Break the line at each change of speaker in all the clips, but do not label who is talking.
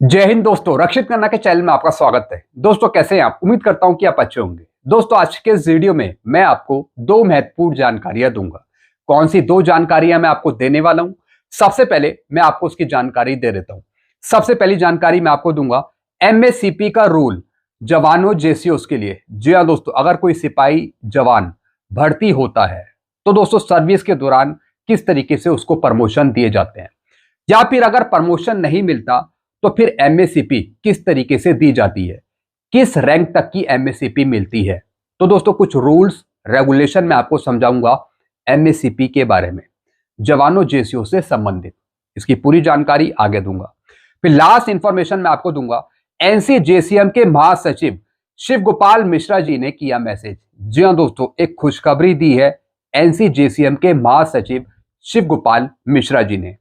जय हिंद दोस्तों, रक्षित खन्ना के चैनल में आपका स्वागत है। दोस्तों कैसे हैं आप? उम्मीद करता हूं कि आप अच्छे होंगे। दोस्तों आज के इस वीडियो में मैं आपको दो महत्वपूर्ण जानकारियां दूंगा। कौन सी दो जानकारियां मैं आपको देने वाला हूं? सबसे पहले मैं आपको उसकी जानकारी दे देता हूं। सबसे पहली जानकारी मैं आपको दूंगा एमएससीपी का रूल जवानों जेसीओस के लिए। जी हाँ दोस्तों, अगर कोई सिपाही जवान भर्ती होता है तो दोस्तों सर्विस के दौरान किस तरीके से उसको प्रमोशन दिए जाते हैं, या फिर अगर प्रमोशन नहीं मिलता तो फिर एमएससीपी किस तरीके से दी जाती है, किस रैंक तक की एमएससीपी मिलती है। तो दोस्तों कुछ रूल्स रेगुलेशन मैं आपको समझाऊंगा एमएससीपी के बारे में, जवानों जेसीओ से संबंधित। इसकी पूरी जानकारी आगे दूंगा। फिर लास्ट इंफॉर्मेशन मैं आपको दूंगा एनसीजेसीएम के महासचिव शिव गोपाल मिश्रा जी ने किया मैसेज। जी हाँ दोस्तों, एक खुशखबरी दी है एनसीजेसीएम के महासचिव शिव गोपाल मिश्रा जी ने।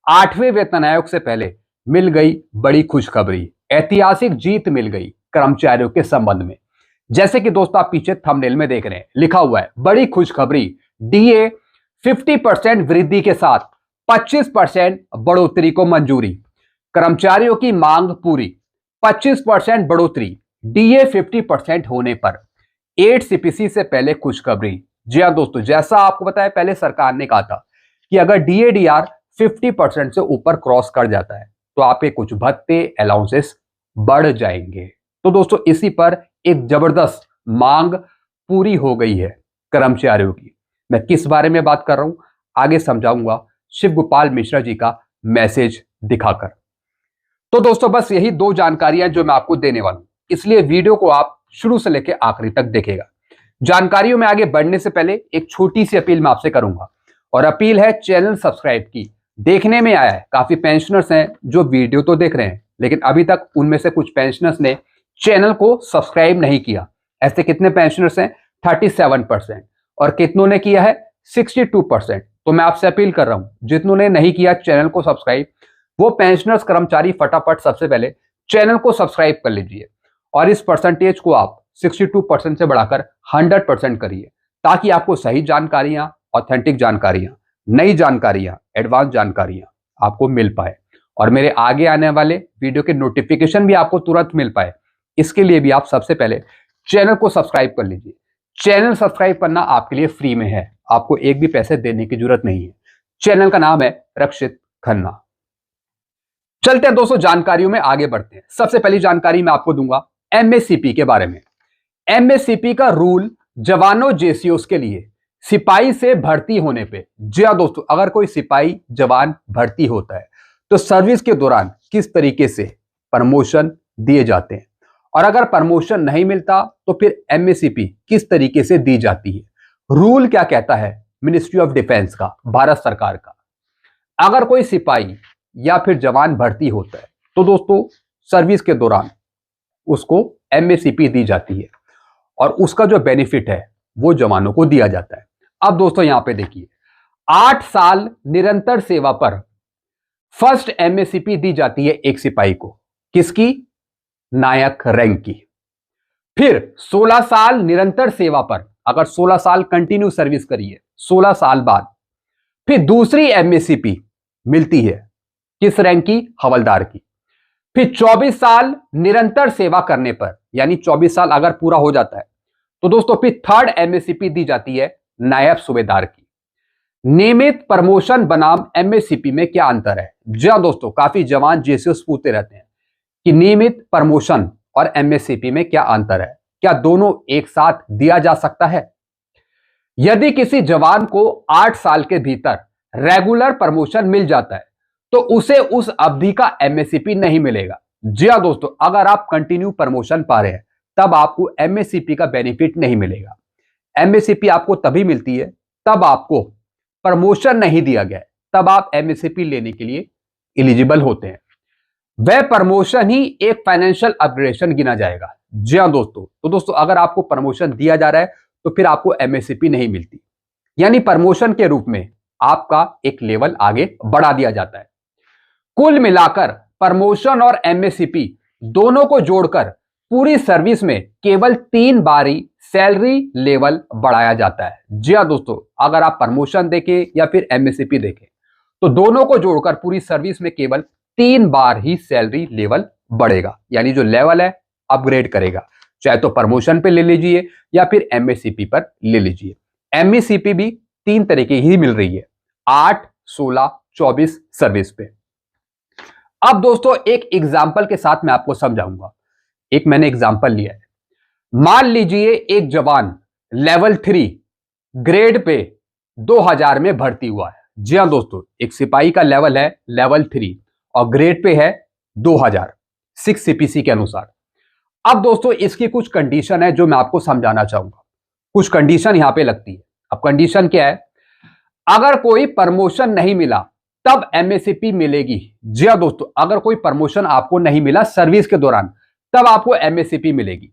8वें वेतन आयोग से पहले मिल गई बड़ी खुशखबरी, ऐतिहासिक जीत मिल गई कर्मचारियों के संबंध में। जैसे कि दोस्तों आप पीछे थंबनेल में देख रहे हैं, लिखा हुआ है बड़ी खुशखबरी, डीए 50% वृद्धि के साथ 25% बढ़ोतरी को मंजूरी। कर्मचारियों की मांग पूरी, 25% बढ़ोतरी, डीए 50% होने पर। 8 सीपीसी से पहले खुशखबरी। जी हाँ दोस्तों, जैसा आपको बताया पहले सरकार ने कहा था कि अगर डीएडीआर 50% से ऊपर क्रॉस कर जाता है तो आपके कुछ भत्ते अलाउंसेस बढ़ जाएंगे। तो दोस्तों इसी पर एक जबरदस्त मांग पूरी हो गई है कर्मचारियों की। मैं किस बारे में बात कर रहा हूं आगे समझाऊंगा शिव गोपाल मिश्रा जी का मैसेज दिखाकर। तो दोस्तों बस यही दो जानकारियां जो मैं आपको देने वाला हूं, इसलिए वीडियो को आप शुरू से लेकर आखिरी तक देखेगा। जानकारियों में आगे बढ़ने से पहले एक छोटी सी अपील मैं आपसे करूंगा, और अपील है चैनल सब्सक्राइब की। देखने में आया है काफी पेंशनर्स हैं जो वीडियो तो देख रहे हैं, लेकिन अभी तक उनमें से कुछ पेंशनर्स ने चैनल को सब्सक्राइब नहीं किया। ऐसे कितने पेंशनर्स हैं? 37%। और कितनों ने किया है? 62%। तो मैं आपसे अपील कर रहा हूं, जितनों ने नहीं किया चैनल को सब्सक्राइब, वो पेंशनर्स कर्मचारी फटाफट सबसे पहले चैनल को सब्सक्राइब कर लीजिए और इस परसेंटेज को आप 62% से बढ़ाकर 100% करिए, ताकि आपको सही जानकारियां, ऑथेंटिक जानकारियां, नई जानकारियां, एडवांस जानकारियां आपको मिल पाए और मेरे आगे आने वाले वीडियो के नोटिफिकेशन भी आपको तुरंत मिल पाए। इसके लिए भी आप सबसे पहले चैनल को सब्सक्राइब कर लीजिए। चैनल सब्सक्राइब करना आपके लिए फ्री में है, आपको एक भी पैसे देने की जरूरत नहीं है। चैनल का नाम है रक्षित खन्ना। चलते हैं दोस्तों, जानकारियों में आगे बढ़ते हैं। सबसे पहली जानकारी मैं आपको दूंगा एमएससीपी के बारे में। एमएससीपी का रूल जवानों जेसीओस के लिए सिपाही से भर्ती होने पे। जी हाँ दोस्तों, अगर कोई सिपाही जवान भर्ती होता है तो सर्विस के दौरान किस तरीके से प्रमोशन दिए जाते हैं, और अगर प्रमोशन नहीं मिलता तो फिर एमएससीपी किस तरीके से दी जाती है। रूल क्या कहता है मिनिस्ट्री ऑफ डिफेंस का, भारत सरकार का। अगर कोई सिपाही या फिर जवान भर्ती होता है तो दोस्तों सर्विस के दौरान उसको एमएससीपी दी जाती है और उसका जो बेनिफिट है वो जवानों को दिया जाता है। अब दोस्तों यहां पे देखिए, 8 साल निरंतर सेवा पर फर्स्ट एमएससीपी दी जाती है एक सिपाही को। किसकी? नायक रैंक की। फिर 16 साल निरंतर सेवा पर, अगर 16 साल कंटिन्यू सर्विस करिए, 16 साल बाद फिर दूसरी एमएससीपी मिलती है। किस रैंक की? हवलदार की। फिर 24 साल निरंतर सेवा करने पर, यानी 24 साल अगर पूरा हो जाता है तो दोस्तों फिर थर्ड एमएससीपी दी जाती है नायब सूबेदार की। नियमित प्रमोशन बनाम एमएससीपी में क्या अंतर है? जी हां दोस्तों, काफी जवान जेसीओस पूछते रहते हैं कि नियमित प्रमोशन और एमएससीपी में क्या अंतर है, क्या दोनों एक साथ दिया जा सकता है? यदि किसी जवान को 8 साल के भीतर रेगुलर प्रमोशन मिल जाता है तो उसे उस अवधि का एमएससीपी नहीं मिलेगा। जी हां दोस्तों, अगर आप कंटिन्यू प्रमोशन पा रहे हैं तब आपको एमएससीपी का बेनिफिट नहीं मिलेगा। एमएससीपी आपको तभी मिलती है तब आपको प्रमोशन नहीं दिया गया है, तब आप एमएससीपी लेने के लिए एलिजिबल होते हैं। वह प्रमोशन ही एक फाइनेंशियल अपग्रेडेशन गिना जाएगा। जी हां दोस्तों, तो दोस्तों अगर आपको प्रमोशन दिया जा रहा है तो फिर आपको एमएससीपी नहीं मिलती, यानी प्रमोशन के रूप में आपका एक लेवल आगे बढ़ा दिया जाता है। कुल मिलाकर प्रमोशन और एमएससीपी दोनों को जोड़कर पूरी सर्विस में केवल 3 बारी सैलरी लेवल बढ़ाया जाता है। जी हां दोस्तों, अगर आप प्रमोशन देखें या फिर एमएससीपी देखें तो दोनों को जोड़कर पूरी सर्विस में केवल 3 बार ही सैलरी लेवल बढ़ेगा, यानी जो लेवल है अपग्रेड करेगा, चाहे तो प्रमोशन पे ले लीजिए या फिर एमएससीपी पर ले लीजिए। एमएससीपी भी 3 तरीके ही मिल रही है, 8, 16, 24 सर्विस पे। अब दोस्तों एक एग्जाम्पल के साथ मैं आपको समझाऊंगा। एक मैंने एग्जाम्पल लिया है, मान लीजिए एक जवान लेवल 3 ग्रेड पे 2000 में भर्ती हुआ है। जी हां दोस्तों, एक सिपाही का लेवल है लेवल 3 और ग्रेड पे है 2000 6 सीपीसी के अनुसार। अब दोस्तों इसकी कुछ कंडीशन है जो मैं आपको समझाना चाहूंगा। कुछ कंडीशन यहां पे लगती है। अब कंडीशन क्या है, अगर कोई प्रमोशन नहीं मिला तब एमएससीपी मिलेगी। जी हां दोस्तों, अगर कोई प्रमोशन आपको नहीं मिला सर्विस के दौरान तब आपको एमएससीपी मिलेगी।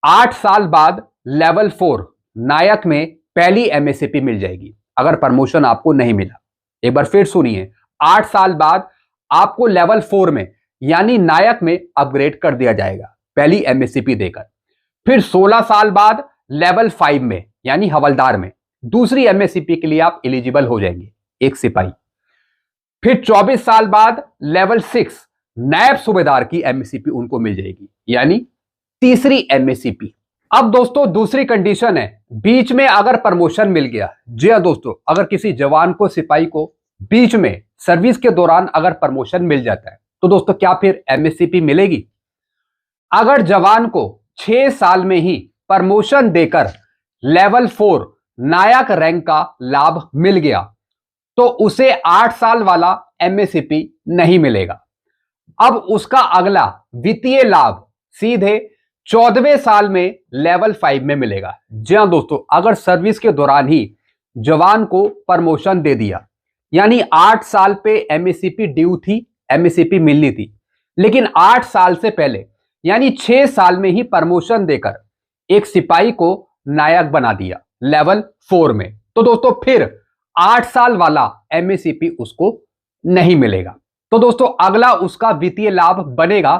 8 साल बाद लेवल 4 नायक में पहली एमएससीपी मिल जाएगी अगर प्रमोशन आपको नहीं मिला। एक बार फिर सुनिए, 8 साल बाद आपको लेवल 4 में यानी नायक में अपग्रेड कर दिया जाएगा पहली एमएससीपी देकर। फिर 16 साल बाद लेवल 5 में यानी हवलदार में दूसरी एमएससीपी के लिए आप एलिजिबल हो जाएंगे, एक सिपाही। फिर 24 साल बाद लेवल 6 नायब सूबेदार की एमएससीपी उनको मिल जाएगी, यानी तीसरी एमएससीपी। अब दोस्तों दूसरी कंडीशन है, बीच में अगर प्रमोशन मिल गया। जी हां दोस्तों, अगर किसी जवान को, सिपाही को बीच में सर्विस के दौरान अगर प्रमोशन मिल जाता है तो दोस्तों क्या फिर एमएससीपी मिलेगी? अगर जवान को 6 साल में ही प्रमोशन देकर लेवल 4 नायक रैंक का लाभ मिल गया तो उसे 8 साल वाला एमएससीपी नहीं मिलेगा। अब उसका अगला वित्तीय लाभ सीधे 14वें साल में लेवल 5 में मिलेगा। जी हां दोस्तों, अगर सर्विस के दौरान ही जवान को प्रमोशन दे दिया, यानी 8 साल पे एमएससीपी ड्यू थी, एमएससीपी मिलनी थी, लेकिन 8 साल से पहले यानी 6 साल में ही प्रमोशन देकर एक सिपाही को नायक बना दिया लेवल 4 में, तो दोस्तों फिर 8 साल वाला एमएससीपी उसको नहीं मिलेगा। तो दोस्तों अगला उसका वित्तीय लाभ बनेगा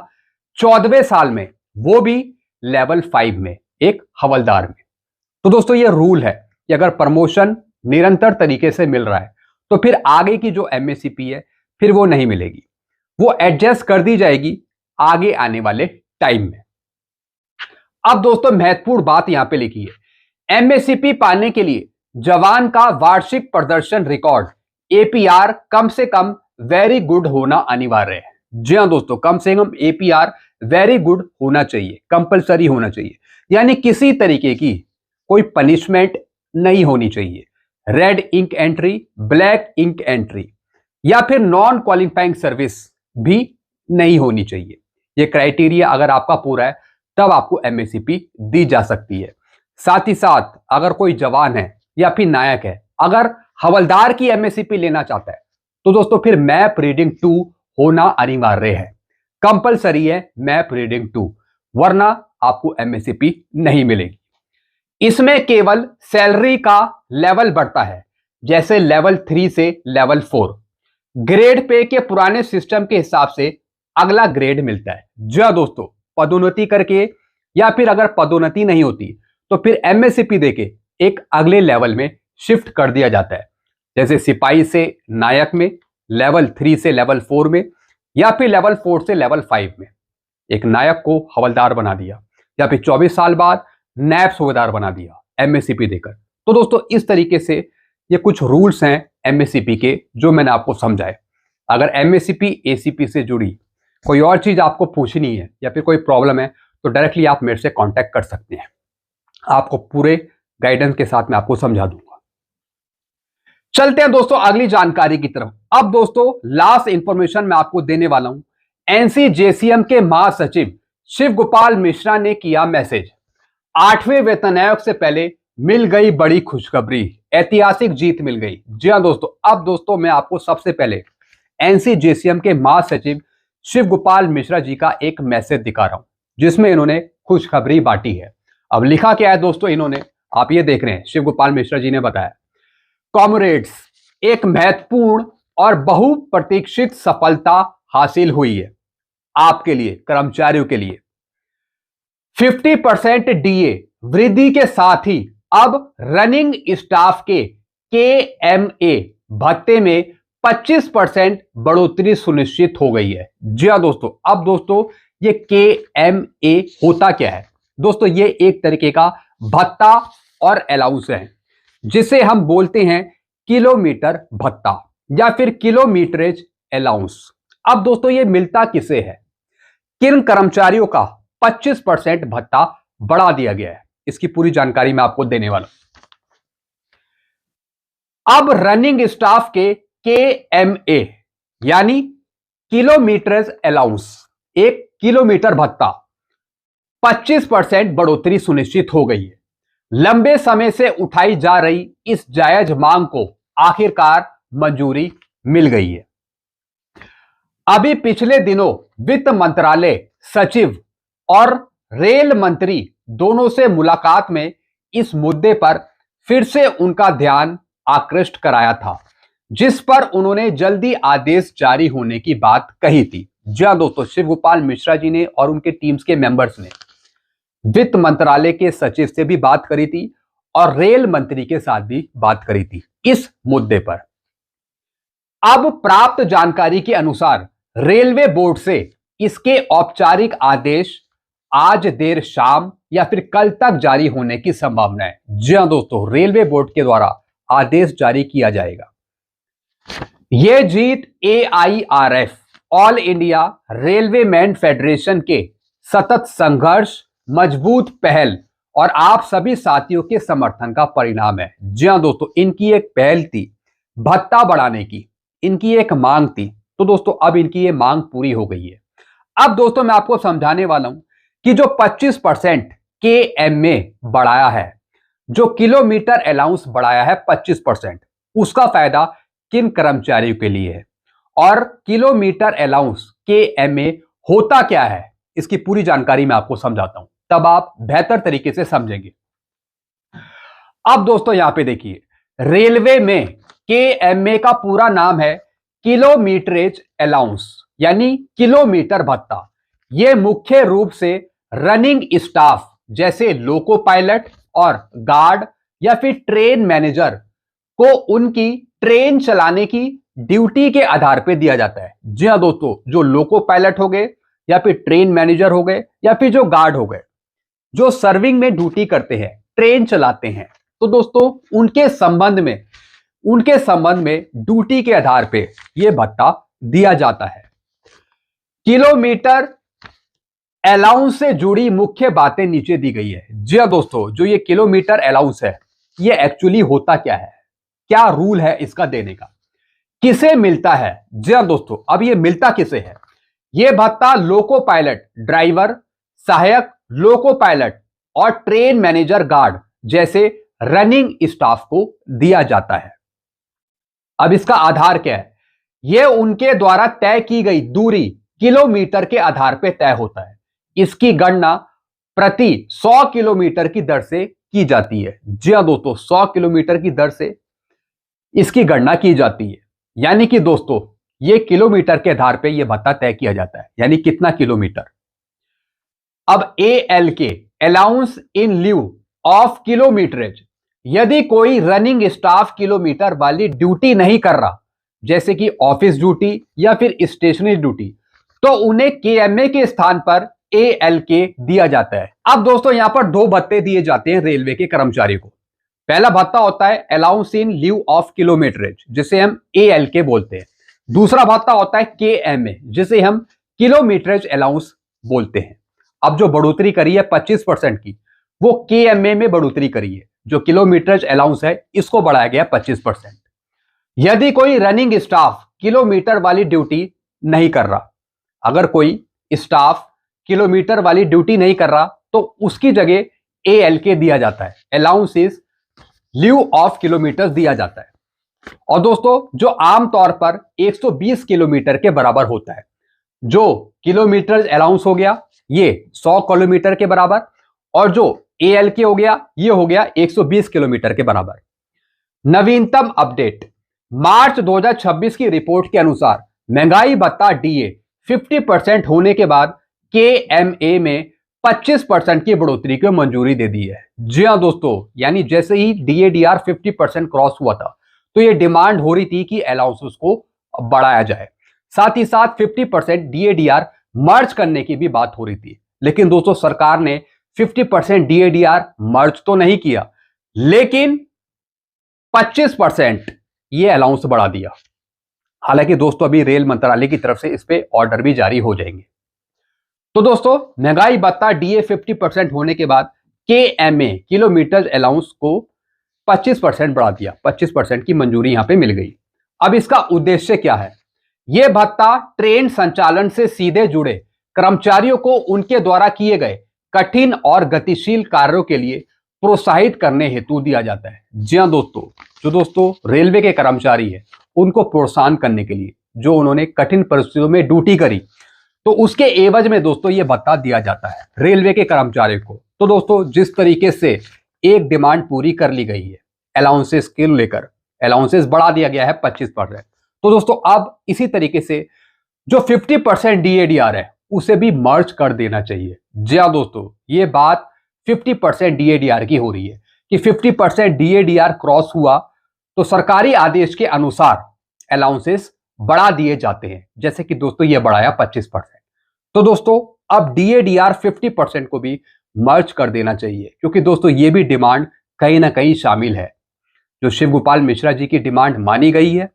14वें साल में, वो भी लेवल 5 में, एक हवलदार में। तो दोस्तों ये रूल है कि अगर प्रमोशन निरंतर तरीके से मिल रहा है तो फिर आगे की जो एमएससीपी है फिर वो नहीं मिलेगी, वो एडजस्ट कर दी जाएगी आगे आने वाले टाइम में। अब दोस्तों महत्वपूर्ण बात यहां पे लिखी है, एमएससीपी पाने के लिए जवान का वार्षिक प्रदर्शन रिकॉर्ड एपीआर कम से कम वेरी गुड होना अनिवार्य है। जी हां दोस्तों, कम से कम एपीआर वेरी गुड होना चाहिए, कंपलसरी होना चाहिए, यानी किसी तरीके की कोई पनिशमेंट नहीं होनी चाहिए। Red ink entry, black ink entry या फिर नॉन क्वालिफाइंग सर्विस भी नहीं होनी चाहिए। ये क्राइटेरिया अगर आपका पूरा है तब आपको एमएससीपी दी जा सकती है। साथ ही साथ अगर कोई जवान है या फिर नायक है, अगर हवलदार की एमएससीपी लेना चाहता है तो दोस्तों फिर मैप रीडिंग 2 होना अनिवार्य है, कंपलसरी है मैप रीडिंग 2, वरना आपको एमएससीपी नहीं मिलेगी। इसमें केवल सैलरी का लेवल बढ़ता है, जैसे लेवल 3 से लेवल 4 ग्रेड पे के पुराने सिस्टम के हिसाब से अगला ग्रेड मिलता है। जी हां दोस्तों, पदोन्नति करके या फिर अगर पदोन्नति नहीं होती तो फिर एमएससीपी देके एक अगले लेवल में शिफ्ट कर दिया जाता है, जैसे सिपाही से नायक में, लेवल 3 से लेवल 4 में या फिर लेवल 4 से लेवल 5 में एक नायक को हवलदार बना दिया, या फिर 24 साल बाद नायब सूबेदार बना दिया एमएससीपी देकर। तो दोस्तों इस तरीके से ये कुछ रूल्स हैं एमएससीपी के जो मैंने आपको समझाए। अगर एमएससीपी एसीपी से जुड़ी कोई और चीज आपको पूछनी है या फिर कोई प्रॉब्लम है तो डायरेक्टली आप मेरे से कांटेक्ट कर सकते हैं, आपको पूरे गाइडेंस के साथ मैं आपको समझा दूंगा। चलते हैं दोस्तों अगली जानकारी की तरफ। अब दोस्तों लास्ट इंफॉर्मेशन मैं आपको देने वाला हूं, एनसीजेसीएम के महासचिव शिव गोपाल मिश्रा ने किया मैसेज, 8वें वेतन आयोग से पहले मिल गई बड़ी खुशखबरी, ऐतिहासिक जीत मिल गई। जी हां दोस्तों, अब दोस्तों मैं आपको सबसे पहले एनसीजेसीएम के महासचिव शिव गोपाल मिश्रा जी का एक मैसेज दिखा रहा हूं जिसमें इन्होंने खुशखबरी बांटी है। अब लिखा क्या है दोस्तों इन्होंने, आप ये देख रहे हैं, शिव गोपाल मिश्रा जी ने बताया, कॉमरेड्स, एक महत्वपूर्ण और बहुप्रतीक्षित सफलता हासिल हुई है आपके लिए, कर्मचारियों के लिए। 50% डीए वृद्धि के साथ ही अब रनिंग स्टाफ के केएमए भत्ते में 25% बढ़ोतरी सुनिश्चित हो गई है। जी हाँ दोस्तों, अब दोस्तों ये KMA होता क्या है? दोस्तों ये एक तरीके का भत्ता और अलाउंस है जिसे हम बोलते हैं किलोमीटर भत्ता या फिर किलोमीटरेज अलाउंस। अब दोस्तों ये मिलता किसे है? किन कर्मचारियों का 25% भत्ता बढ़ा दिया गया है, इसकी पूरी जानकारी मैं आपको देने वाला हूं। अब रनिंग स्टाफ के KMA यानी किलोमीटरेज अलाउंस, एक किलोमीटर भत्ता 25% बढ़ोतरी सुनिश्चित हो गई है। लंबे समय से उठाई जा रही इस जायज मांग को आखिरकार मंजूरी मिल गई है। अभी पिछले दिनों वित्त मंत्रालय सचिव और रेल मंत्री दोनों से मुलाकात में इस मुद्दे पर फिर से उनका ध्यान आकृष्ट कराया था, जिस पर उन्होंने जल्दी आदेश जारी होने की बात कही थी। जी हां दोस्तों, शिव गोपाल मिश्रा जी ने और उनके टीम्स के मेंबर्स ने वित्त मंत्रालय के सचिव से भी बात करी थी और रेल मंत्री के साथ भी बात करी थी इस मुद्दे पर। अब प्राप्त जानकारी के अनुसार रेलवे बोर्ड से इसके औपचारिक आदेश आज देर शाम या फिर कल तक जारी होने की संभावना है। जी हां दोस्तों, रेलवे बोर्ड के द्वारा आदेश जारी किया जाएगा। यह जीत AIRF all India railway man federation के सतत संघर्ष, मजबूत पहल और आप सभी साथियों के समर्थन का परिणाम है। जी हां दोस्तों, इनकी एक पहल थी भत्ता बढ़ाने की, इनकी एक मांग थी, तो दोस्तों अब इनकी ये मांग पूरी हो गई है। अब दोस्तों मैं आपको समझाने वाला हूं कि जो 25% KMA बढ़ाया है, जो किलोमीटर अलाउंस बढ़ाया है 25%, उसका फायदा किन कर्मचारियों के लिए है और किलोमीटर अलाउंस KMA होता क्या है, इसकी पूरी जानकारी मैं आपको समझाता हूं, तब आप बेहतर तरीके से समझेंगे। अब दोस्तों यहां पे देखिए, रेलवे में KMA का पूरा नाम है किलोमीटरेज अलाउंस यानी किलोमीटर भत्ता। यह मुख्य रूप से रनिंग स्टाफ जैसे लोको पायलट और गार्ड या फिर ट्रेन मैनेजर को उनकी ट्रेन चलाने की ड्यूटी के आधार पर दिया जाता है। जी हां दोस्तों, जो लोको पायलट हो गए या फिर ट्रेन मैनेजर हो गए या फिर जो गार्ड हो गए, जो सर्विंग में ड्यूटी करते हैं, ट्रेन चलाते हैं, तो दोस्तों उनके संबंध में ड्यूटी के आधार पे यह भत्ता दिया जाता है। किलोमीटर अलाउंस से जुड़ी मुख्य बातें नीचे दी गई है। जी हां दोस्तों, जो ये किलोमीटर अलाउंस है, ये एक्चुअली होता क्या है, क्या रूल है इसका देने का, किसे मिलता है? जी हां दोस्तों, अब ये मिलता किसे है? यह भत्ता लोको पायलट, ड्राइवर, सहायक लोको पायलट और ट्रेन मैनेजर, गार्ड जैसे रनिंग स्टाफ को दिया जाता है। अब इसका आधार क्या है? यह उनके द्वारा तय की गई दूरी किलोमीटर के आधार पर तय होता है। इसकी गणना प्रति 100 किलोमीटर की दर से की जाती है। जी हां दोस्तों, 100 किलोमीटर की दर से इसकी गणना की जाती है, यानी कि दोस्तों ये किलोमीटर के आधार पे ये भत्ता तय किया जाता है, यानी कितना किलोमीटर। अब ALK allowance in lieu of kilometrage, यदि कोई रनिंग स्टाफ किलोमीटर वाली ड्यूटी नहीं कर रहा, जैसे कि ऑफिस ड्यूटी या फिर स्टेशनरी ड्यूटी, तो उन्हें KMA के स्थान पर ALK दिया जाता है। अब दोस्तों यहां पर दो भत्ते दिए जाते हैं रेलवे के कर्मचारियों को। पहला भत्ता होता है अलाउंस इन ल्यू ऑफ किलोमीटरेज, जिसे हम ALK बोलते हैं। दूसरा भत्ता होता है KMA, जिसे हम किलोमीटरेज अलाउंस बोलते हैं। अब जो बढ़ोतरी करी है 25% की, वो KMA में बढ़ोतरी करी है। जो किलोमीटरेज अलाउंस है, इसको बढ़ाया गया 25%। यदि कोई रनिंग स्टाफ किलोमीटर वाली ड्यूटी नहीं कर रहा, अगर कोई स्टाफ किलोमीटर वाली ड्यूटी नहीं कर रहा, तो उसकी जगह ALK दिया जाता है, allowance is lieu of kilometre दिया जाता है। और दोस्तों जो आमतौर पर 120 किलोमीटर के बराबर होता है। जो किलोमीटर अलाउंस हो गया ये 100 किलोमीटर के बराबर, और जो ALK हो गया ये हो गया 120 किलोमीटर के बराबर। नवीनतम अपडेट मार्च 2026 की रिपोर्ट के अनुसार महंगाई भत्ता DA 50% होने के बाद KMA में 25% की बढ़ोतरी को मंजूरी दे दी है। जी हां दोस्तों, यानी जैसे ही DADR 50% क्रॉस हुआ था, तो ये डिमांड हो रही थी कि अलाउंसेस को बढ़ाया जाए। साथ ही साथ 50% DADR मर्ज करने की भी बात हो रही थी, लेकिन दोस्तों सरकार ने 50% DADR मर्ज तो नहीं किया, लेकिन 25% ये अलाउंस बढ़ा दिया। हालांकि दोस्तों अभी रेल मंत्रालय की तरफ से इस पे ऑर्डर भी जारी हो जाएंगे। तो दोस्तों महंगाई भत्ता DA 50% होने के बाद KMA किलोमीटर अलाउंस को 25% बढ़ा दिया। 25% की मंजूरी यहां पे मिल गई। अब इसका उद्देश्य क्या है? यह भत्ता ट्रेन संचालन से सीधे जुड़े कर्मचारियों को उनके द्वारा किए गए कठिन और गतिशील कार्यों के लिए प्रोत्साहित करने हेतु दिया जाता है। जी हां दोस्तों, जो दोस्तों रेलवे के कर्मचारी है उनको प्रोत्साहन करने के लिए, जो उन्होंने कठिन परिस्थितियों में ड्यूटी करी, तो उसके एवज में दोस्तों ये भत्ता दिया जाता है रेलवे के कर्मचारियों को। तो दोस्तों जिस तरीके से एक डिमांड पूरी कर ली गई है, अलाउंसेस के लेकर अलाउंसेस बढ़ा दिया गया है 25%, तो दोस्तों अब इसी तरीके से जो 50% DADR है उसे भी मर्ज कर देना चाहिए। जी हाँ दोस्तों, ये बात 50% DADR की हो रही है कि 50% DADR क्रॉस हुआ तो सरकारी आदेश के अनुसार अलाउंसेस बढ़ा दिए जाते हैं, जैसे कि दोस्तों ये बढ़ाया 25%। तो दोस्तों अब DADR 50% को भी मर्ज कर देना चाहिए, क्योंकि दोस्तों ये भी डिमांड कहीं ना कहीं शामिल है। जो शिव गोपाल मिश्रा जी की डिमांड मानी गई है,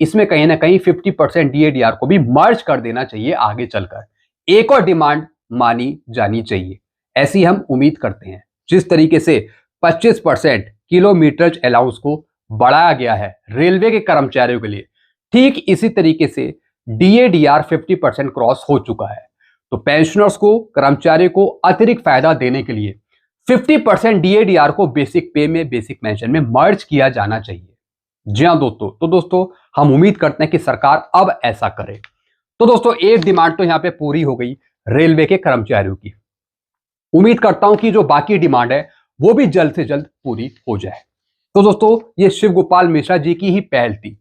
इसमें कहीं ना कहीं 50% DADR को भी मर्ज कर देना चाहिए। आगे चलकर एक और डिमांड मानी जानी चाहिए, ऐसी हम उम्मीद करते हैं। जिस तरीके से 25% किलोमीटर अलाउंस को बढ़ाया गया है रेलवे के कर्मचारियों के लिए, ठीक इसी तरीके से DADR 50% क्रॉस हो चुका है। तो पेंशनर्स को, कर्मचारियों को अतिरिक्त फायदा देने के लिए 50% DADR को बेसिक पे में, बेसिक पेंशन में मर्ज किया जाना चाहिए। जी हाँ दोस्तों, तो दोस्तों हम उम्मीद करते हैं कि सरकार अब ऐसा करे। तो दोस्तों एक डिमांड तो यहां पे पूरी हो गई रेलवे के कर्मचारियों की। उम्मीद करता हूं कि जो बाकी डिमांड है वो भी जल्द से जल्द पूरी हो जाए। तो दोस्तों ये शिव गोपाल मिश्रा जी की ही पहल थी,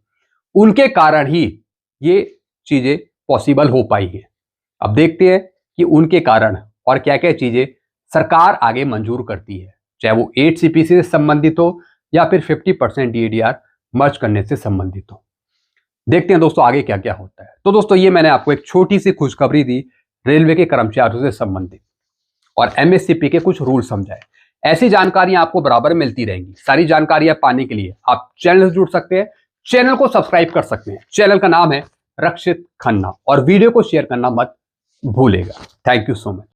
उनके कारण ही ये चीजें पॉसिबल हो पाई है। अब देखते हैं कि उनके कारण और क्या क्या चीजें सरकार आगे मंजूर करती है, चाहे वो 8CPC से संबंधित हो या फिर 50% DADR मर्ज करने से संबंधित हो। देखते हैं दोस्तों आगे क्या क्या होता है। तो दोस्तों ये मैंने आपको एक छोटी सी खुशखबरी दी रेलवे के कर्मचारियों से संबंधित, और MSCP के कुछ रूल समझाए। ऐसी जानकारियां आपको बराबर मिलती रहेंगी। सारी जानकारियां पाने के लिए आप चैनल से जुड़ सकते हैं, चैनल को सब्सक्राइब कर सकते हैं। चैनल का नाम है रक्षित खन्ना, और वीडियो को शेयर करना मत भूलेगा। Thank you so much.